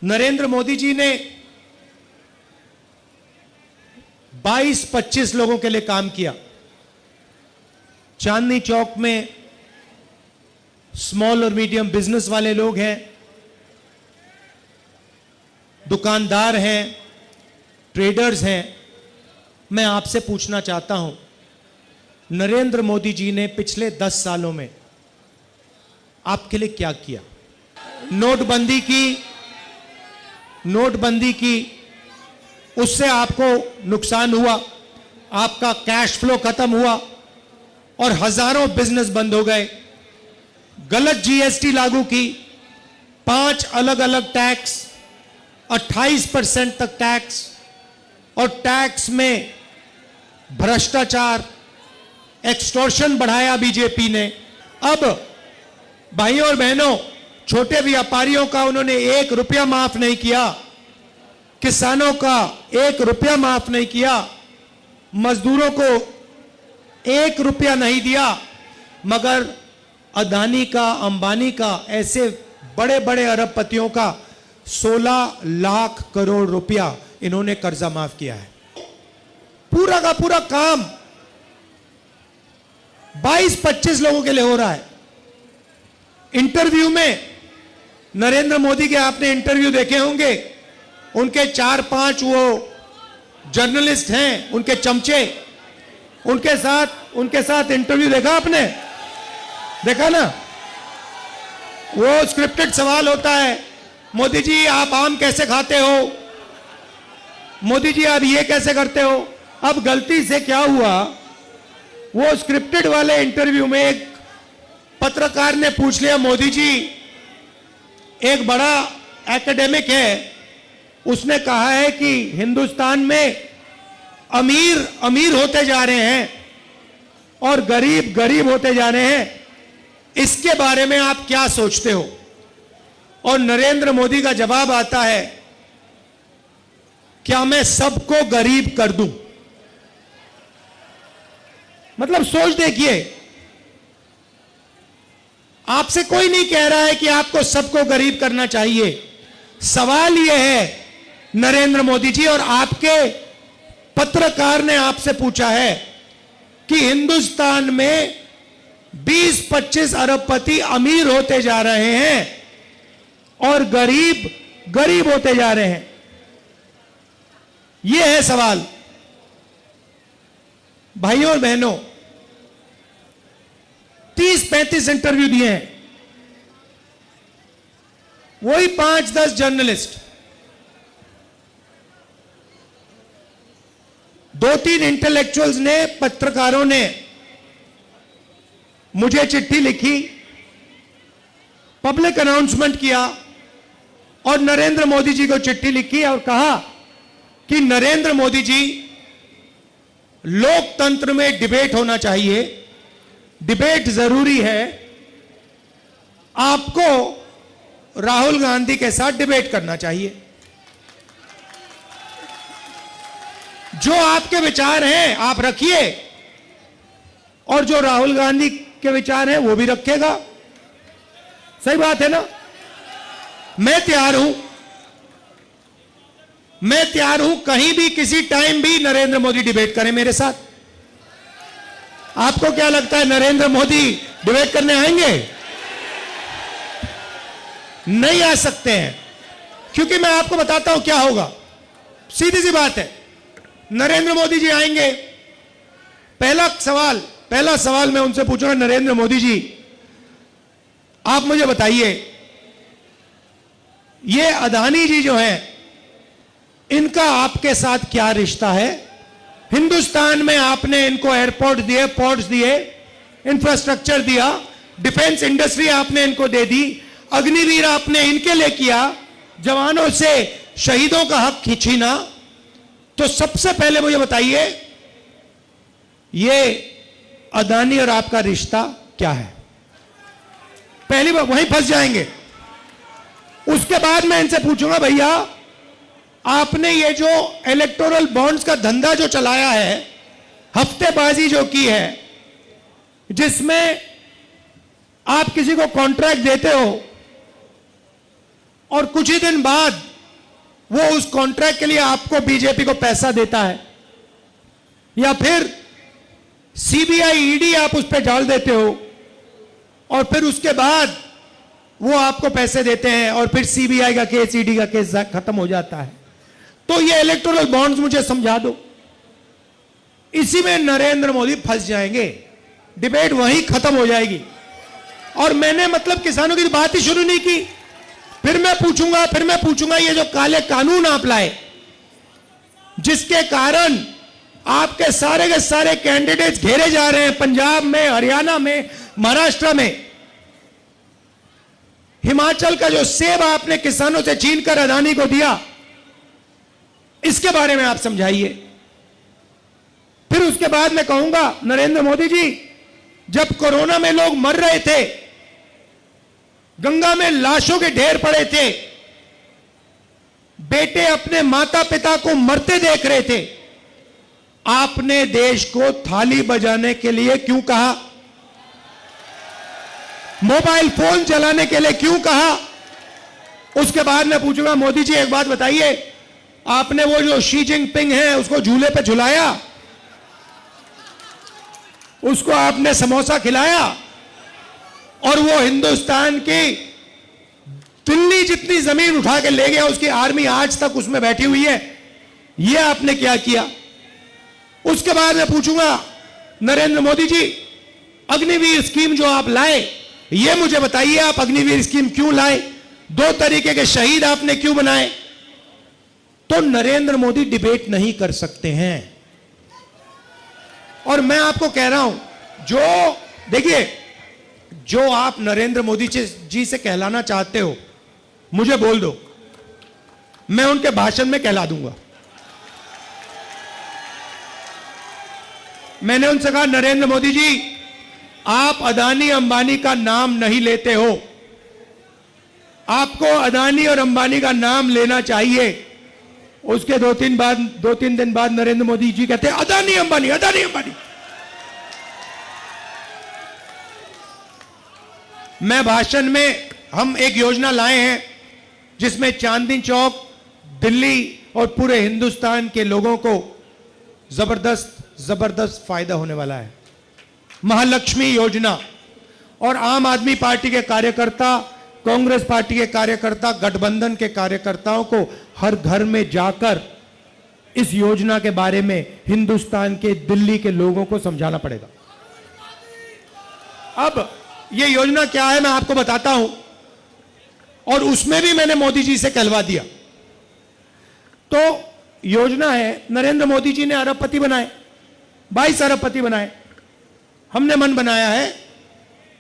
नरेंद्र मोदी जी ने 22-25 लोगों के लिए काम किया। चांदनी चौक में स्मॉल और मीडियम बिजनेस वाले लोग हैं, दुकानदार हैं, ट्रेडर्स हैं। मैं आपसे पूछना चाहता हूं, नरेंद्र मोदी जी ने पिछले 10 सालों में आपके लिए क्या किया? नोटबंदी की, उससे आपको नुकसान हुआ, आपका कैश फ्लो खत्म हुआ और हजारों बिजनेस बंद हो गए। गलत जीएसटी लागू की, 5 अलग अलग टैक्स, 28% तक टैक्स, और टैक्स में भ्रष्टाचार, एक्सटॉर्शन बढ़ाया बीजेपी ने। अब भाइयों और बहनों, छोटे व्यापारियों का उन्होंने 1 रुपया माफ नहीं किया, किसानों का 1 रुपया माफ नहीं किया, मजदूरों को 1 रुपया नहीं दिया, मगर अदानी का, अंबानी का, ऐसे बड़े बड़े अरबपतियों का 16 लाख करोड़ रुपया इन्होंने कर्जा माफ किया है। पूरा का पूरा काम 22-25 लोगों के लिए हो रहा है। इंटरव्यू में नरेंद्र मोदी के आपने इंटरव्यू देखे होंगे, उनके 4-5 वो जर्नलिस्ट हैं, उनके चमचे, उनके साथ इंटरव्यू देखा आपने? देखा ना? वो स्क्रिप्टेड सवाल होता है, मोदी जी आप आम कैसे खाते हो, मोदी जी आप ये कैसे करते हो। अब गलती से क्या हुआ, वो स्क्रिप्टेड वाले इंटरव्यू में एक पत्रकार ने पूछ लिया, मोदी जी एक बड़ा एकेडमिक है, उसने कहा है कि हिंदुस्तान में अमीर अमीर होते जा रहे हैं और गरीब गरीब होते जा रहे हैं, इसके बारे में आप क्या सोचते हो? और नरेंद्र मोदी का जवाब आता है, क्या मैं सबको गरीब कर दूं? मतलब सोच देखिए, आपसे कोई नहीं कह रहा है कि आपको सबको गरीब करना चाहिए। सवाल यह है, नरेंद्र मोदी जी और आपके पत्रकार ने आपसे पूछा है कि हिंदुस्तान में 20-25 अरबपति अमीर होते जा रहे हैं और गरीब गरीब होते जा रहे हैं। यह है सवाल। भाइयों और बहनों, 30-35 इंटरव्यू दिए हैं, वही 5-10 जर्नलिस्ट, 2-3 इंटेलेक्चुअल्स ने, पत्रकारों ने मुझे चिट्ठी लिखी, पब्लिक अनाउंसमेंट किया और नरेंद्र मोदी जी को चिट्ठी लिखी और कहा कि नरेंद्र मोदी जी, लोकतंत्र में डिबेट होना चाहिए, डिबेट जरूरी है, आपको राहुल गांधी के साथ डिबेट करना चाहिए। जो आपके विचार हैं आप रखिए और जो राहुल गांधी के विचार हैं वो भी रखेगा। सही बात है ना? मैं तैयार हूं कहीं भी, किसी टाइम भी नरेंद्र मोदी डिबेट करें मेरे साथ। आपको क्या लगता है नरेंद्र मोदी डिबेट करने आएंगे? नहीं आ सकते हैं, क्योंकि मैं आपको बताता हूं क्या होगा। सीधी सी बात है, नरेंद्र मोदी जी आएंगे, पहला सवाल मैं उनसे पूछूंगा, नरेंद्र मोदी जी आप मुझे बताइए, ये अदानी जी जो हैं, इनका आपके साथ क्या रिश्ता है? हिंदुस्तान में आपने इनको एयरपोर्ट दिए, पोर्ट्स दिए, इंफ्रास्ट्रक्चर दिया, डिफेंस इंडस्ट्री आपने इनको दे दी, अग्निवीर आपने इनके लिए किया, जवानों से शहीदों का हक खींचीना। तो सबसे पहले मुझे बताइए, ये अदानी और आपका रिश्ता क्या है? पहली बार वहीं फंस जाएंगे। उसके बाद मैं इनसे पूछूंगा, भैया आपने ये जो इलेक्टोरल बॉन्ड्स का धंधा जो चलाया है, हफ्तेबाजी जो की है, जिसमें आप किसी को कॉन्ट्रैक्ट देते हो और कुछ ही दिन बाद वो उस कॉन्ट्रैक्ट के लिए आपको बीजेपी को पैसा देता है, या फिर सीबीआई ईडी आप उस पर डाल देते हो और फिर उसके बाद वो आपको पैसे देते हैं और फिर सीबीआई का केस, ईडी का केस खत्म हो जाता है। तो ये इलेक्टोरल बॉन्ड्स मुझे समझा दो। इसी में नरेंद्र मोदी फंस जाएंगे, डिबेट वहीं खत्म हो जाएगी। और मैंने मतलब किसानों की बात ही शुरू नहीं की। फिर मैं पूछूंगा ये जो काले कानून आप लाए, जिसके कारण आपके सारे के सारे कैंडिडेट्स घेरे जा रहे हैं, पंजाब में, हरियाणा में, महाराष्ट्र में। हिमाचल का जो सेब आपने किसानों से छीनकर अदानी को दिया, इसके बारे में आप समझाइए। फिर उसके बाद मैं कहूंगा, नरेंद्र मोदी जी, जब कोरोना में लोग मर रहे थे, गंगा में लाशों के ढेर पड़े थे, बेटे अपने माता पिता को मरते देख रहे थे, आपने देश को थाली बजाने के लिए क्यों कहा? मोबाइल फोन चलाने के लिए क्यों कहा? उसके बाद मैं पूछूंगा, मोदी जी एक बात बताइए, आपने वो जो शी जिनपिंग है उसको झूले पे झुलाया, उसको आपने समोसा खिलाया, और वो हिंदुस्तान की दिल्ली जितनी जमीन उठा के ले गया, उसकी आर्मी आज तक उसमें बैठी हुई है, ये आपने क्या किया? उसके बाद मैं पूछूंगा, नरेंद्र मोदी जी, अग्निवीर स्कीम जो आप लाए, ये मुझे बताइए, आप अग्निवीर स्कीम क्यों लाए? 2 तरीके के शहीद आपने क्यों बनाए? तो नरेंद्र मोदी डिबेट नहीं कर सकते हैं। और मैं आपको कह रहा हूं, जो देखिए, जो आप नरेंद्र मोदी जी से कहलाना चाहते हो, मुझे बोल दो, मैं उनके भाषण में कहला दूंगा। मैंने उनसे कहा, नरेंद्र मोदी जी, आप अदानी अंबानी का नाम नहीं लेते हो, आपको अदानी और अंबानी का नाम लेना चाहिए। उसके 2-3 दिन बाद नरेंद्र मोदी जी कहते हैं, अदानी अंबानी, अदानी अंबानी। मैं भाषण में, हम एक योजना लाए हैं जिसमें चांदनी चौक, दिल्ली और पूरे हिंदुस्तान के लोगों को जबरदस्त फायदा होने वाला है। महालक्ष्मी योजना। और आम आदमी पार्टी के कार्यकर्ता, कांग्रेस पार्टी के कार्यकर्ता, गठबंधन के कार्यकर्ताओं को हर घर में जाकर इस योजना के बारे में हिंदुस्तान के, दिल्ली के लोगों को समझाना पड़ेगा। अब ये योजना क्या है मैं आपको बताता हूं, और उसमें भी मैंने मोदी जी से कहलवा दिया। तो योजना है, नरेंद्र मोदी जी ने अरबपति बनाए, 22 अरबपति बनाए। हमने मन बनाया है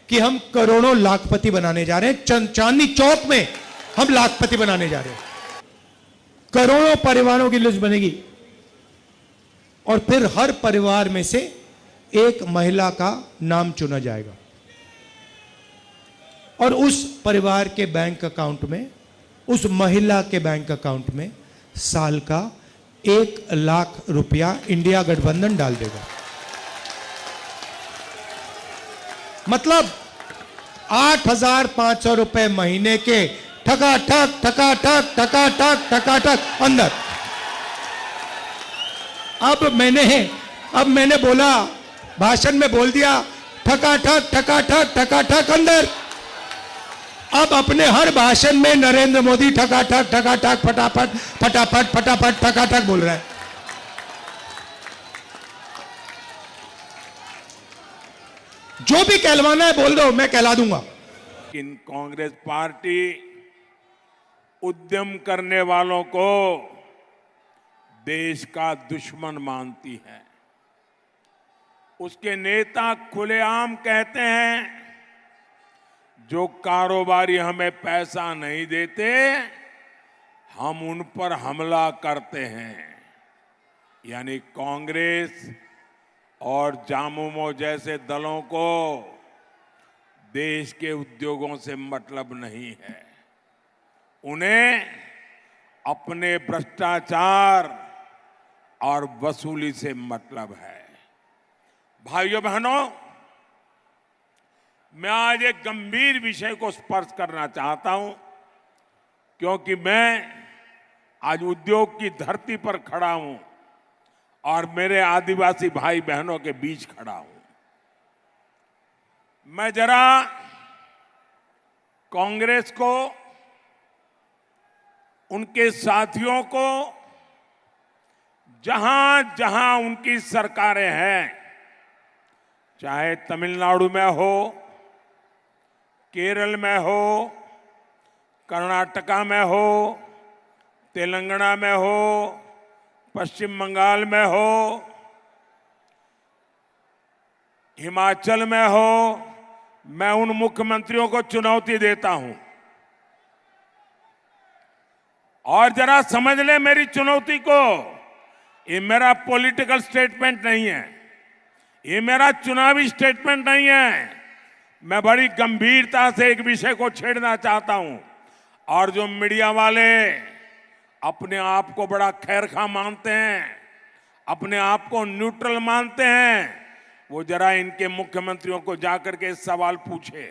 कि हम करोड़ों लाखपति बनाने जा रहे हैं। चांदनी चौक में हम लाखपति बनाने जा रहे हैं। करोड़ों परिवारों की लिस्ट बनेगी, और फिर हर परिवार में से एक महिला का नाम चुना जाएगा, और उस परिवार के बैंक अकाउंट में, उस महिला के बैंक अकाउंट में साल का 1 लाख रुपया इंडिया गठबंधन डाल देगा। मतलब 8,500 रुपए महीने के ठकाठक अंदर। अब मैंने बोला, भाषण में बोल दिया, ठकाठक अंदर। अब अपने हर भाषण में नरेंद्र मोदी ठकाठक फटाफट बोल रहा है। जो भी कहलवाना है बोल दो, मैं कहला दूंगा। लेकिन कांग्रेस पार्टी उद्यम करने वालों को देश का दुश्मन मानती है। उसके नेता खुलेआम कहते हैं, जो कारोबारी हमें पैसा नहीं देते, हम उन पर हमला करते हैं। यानी कांग्रेस और जामुमो जैसे दलों को देश के उद्योगों से मतलब नहीं है। उन्हें अपने भ्रष्टाचार और वसूली से मतलब है। भाइयों बहनों, मैं आज एक गंभीर विषय को स्पर्श करना चाहता हूं, क्योंकि मैं आज उद्योग की धरती पर खड़ा हूं और मेरे आदिवासी भाई बहनों के बीच खड़ा हूं। मैं जरा कांग्रेस को, उनके साथियों को, जहां जहां उनकी सरकारें हैं, चाहे तमिलनाडु में हो, केरल में हो, कर्नाटका में हो, तेलंगाना में हो, पश्चिम बंगाल में हो, हिमाचल में हो, मैं उन मुख्यमंत्रियों को चुनौती देता हूं और जरा समझ ले मेरी चुनौती को। ये मेरा पॉलिटिकल स्टेटमेंट नहीं है, ये मेरा चुनावी स्टेटमेंट नहीं है। मैं बड़ी गंभीरता से एक विषय को छेड़ना चाहता हूं और जो मीडिया वाले अपने आप को बड़ा खैरखा मानते हैं, अपने आप को न्यूट्रल मानते हैं, वो जरा इनके मुख्यमंत्रियों को जाकर के सवाल पूछे।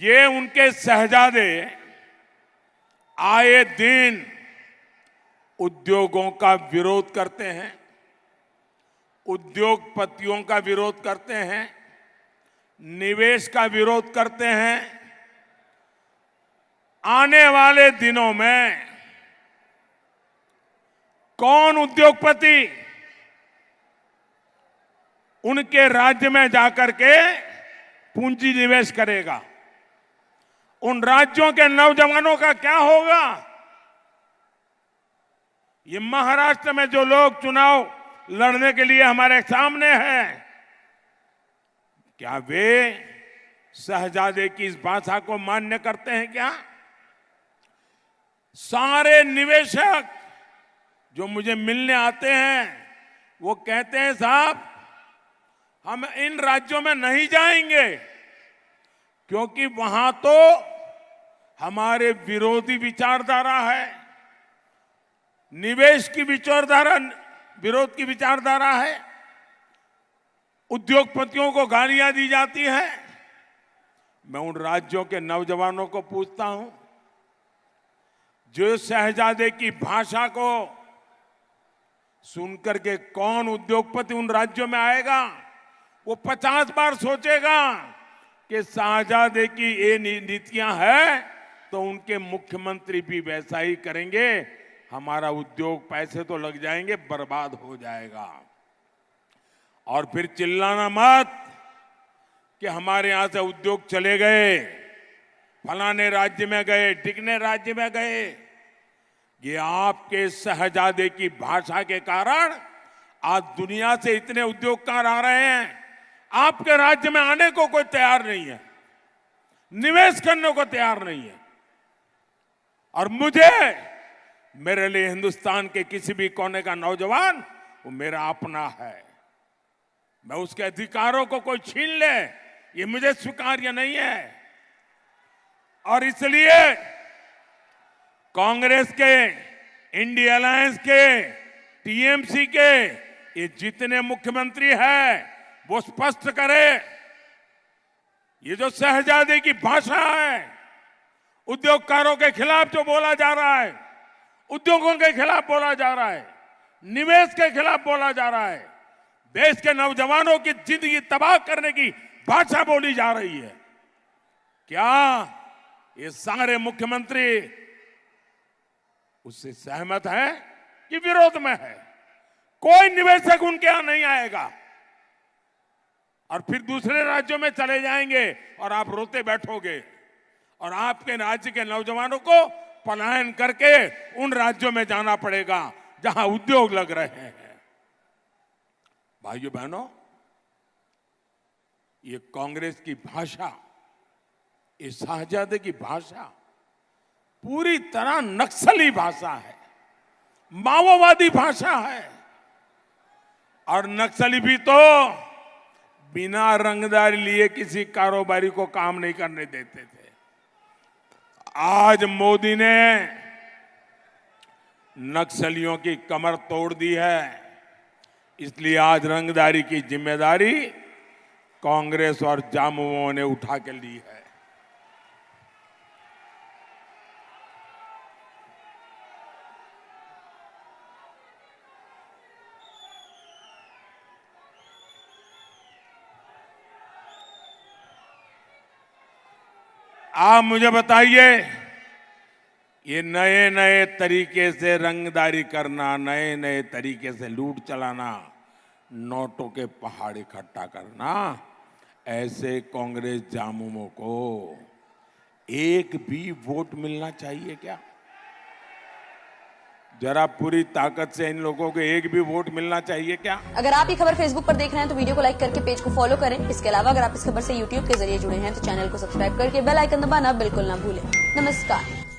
ये उनके शहजादे आए दिन उद्योगों का विरोध करते हैं, उद्योगपतियों का विरोध करते हैं, निवेश का विरोध करते हैं। आने वाले दिनों में कौन उद्योगपति उनके राज्य में जाकर के पूंजी निवेश करेगा? उन राज्यों के नौजवानों का क्या होगा? ये महाराष्ट्र में जो लोग चुनाव लड़ने के लिए हमारे सामने हैं, क्या वे शहजादे की इस भाषा को मान्य करते हैं क्या? सारे निवेशक जो मुझे मिलने आते हैं वो कहते हैं साहब हम इन राज्यों में नहीं जाएंगे क्योंकि वहां तो हमारे विरोधी विचारधारा है, निवेश की विचारधारा, विरोध की विचारधारा है, उद्योगपतियों को गालियां दी जाती है। मैं उन राज्यों के नौजवानों को पूछता हूं, जो शहजादे की भाषा को सुनकर के कौन उद्योगपति उन राज्यों में आएगा? वो 50 बार सोचेगा कि शहजादे की ये नीतियां हैं तो उनके मुख्यमंत्री भी वैसा ही करेंगे, हमारा उद्योग पैसे तो लग जाएंगे, बर्बाद हो जाएगा। और फिर चिल्लाना मत कि हमारे यहां से उद्योग चले गए, फलाने राज्य में गए, ढिकने राज्य में गए। ये आपके शहजादे की भाषा के कारण आज दुनिया से इतने उद्योगकार आ रहे हैं, आपके राज्य में आने को कोई तैयार नहीं है, निवेश करने को तैयार नहीं है। और मुझे, मेरे लिए हिंदुस्तान के किसी भी कोने का नौजवान वो मेरा अपना है। मैं उसके अधिकारों को कोई छीन ले, ये मुझे स्वीकार्य नहीं है। और इसलिए कांग्रेस के, इंडिया अलायंस के, टीएमसी के ये जितने मुख्यमंत्री हैं वो स्पष्ट करे, ये जो शहजादे की भाषा है, उद्योगकारों के खिलाफ जो बोला जा रहा है, उद्योगों के खिलाफ बोला जा रहा है, निवेश के खिलाफ बोला जा रहा है, देश के नौजवानों की जिंदगी तबाह करने की भाषा बोली जा रही है, क्या ये सारे मुख्यमंत्री उससे सहमत है कि विरोध में है? कोई निवेशक उनके यहां नहीं आएगा और फिर दूसरे राज्यों में चले जाएंगे और आप रोते बैठोगे और आपके राज्य के नौजवानों को पलायन करके उन राज्यों में जाना पड़ेगा जहां उद्योग लग रहे हैं। भाइयों बहनों, ये कांग्रेस की भाषा, ये शहजादे की भाषा पूरी तरह नक्सली भाषा है, माओवादी भाषा है। और नक्सली भी तो बिना रंगदारी लिए किसी कारोबारी को काम नहीं करने देते थे। आज मोदी ने नक्सलियों की कमर तोड़ दी है, इसलिए आज रंगदारी की जिम्मेदारी कांग्रेस और जामुओं ने उठा के ली है। आप मुझे बताइए, ये नए नए तरीके से रंगदारी करना, नए नए तरीके से लूट चलाना, नोटों के पहाड़ इकट्ठा करना, ऐसे कांग्रेस जामुमों को एक भी वोट मिलना चाहिए क्या? जरा पूरी ताकत से इन लोगों को एक भी वोट मिलना चाहिए क्या? अगर आप ये खबर फेसबुक पर देख रहे हैं तो वीडियो को लाइक करके पेज को फॉलो करें। इसके अलावा अगर आप इस खबर से यूट्यूब के जरिए जुड़े हैं तो चैनल को सब्सक्राइब करके बेल आइकन दबाना बिल्कुल ना भूलें। नमस्कार।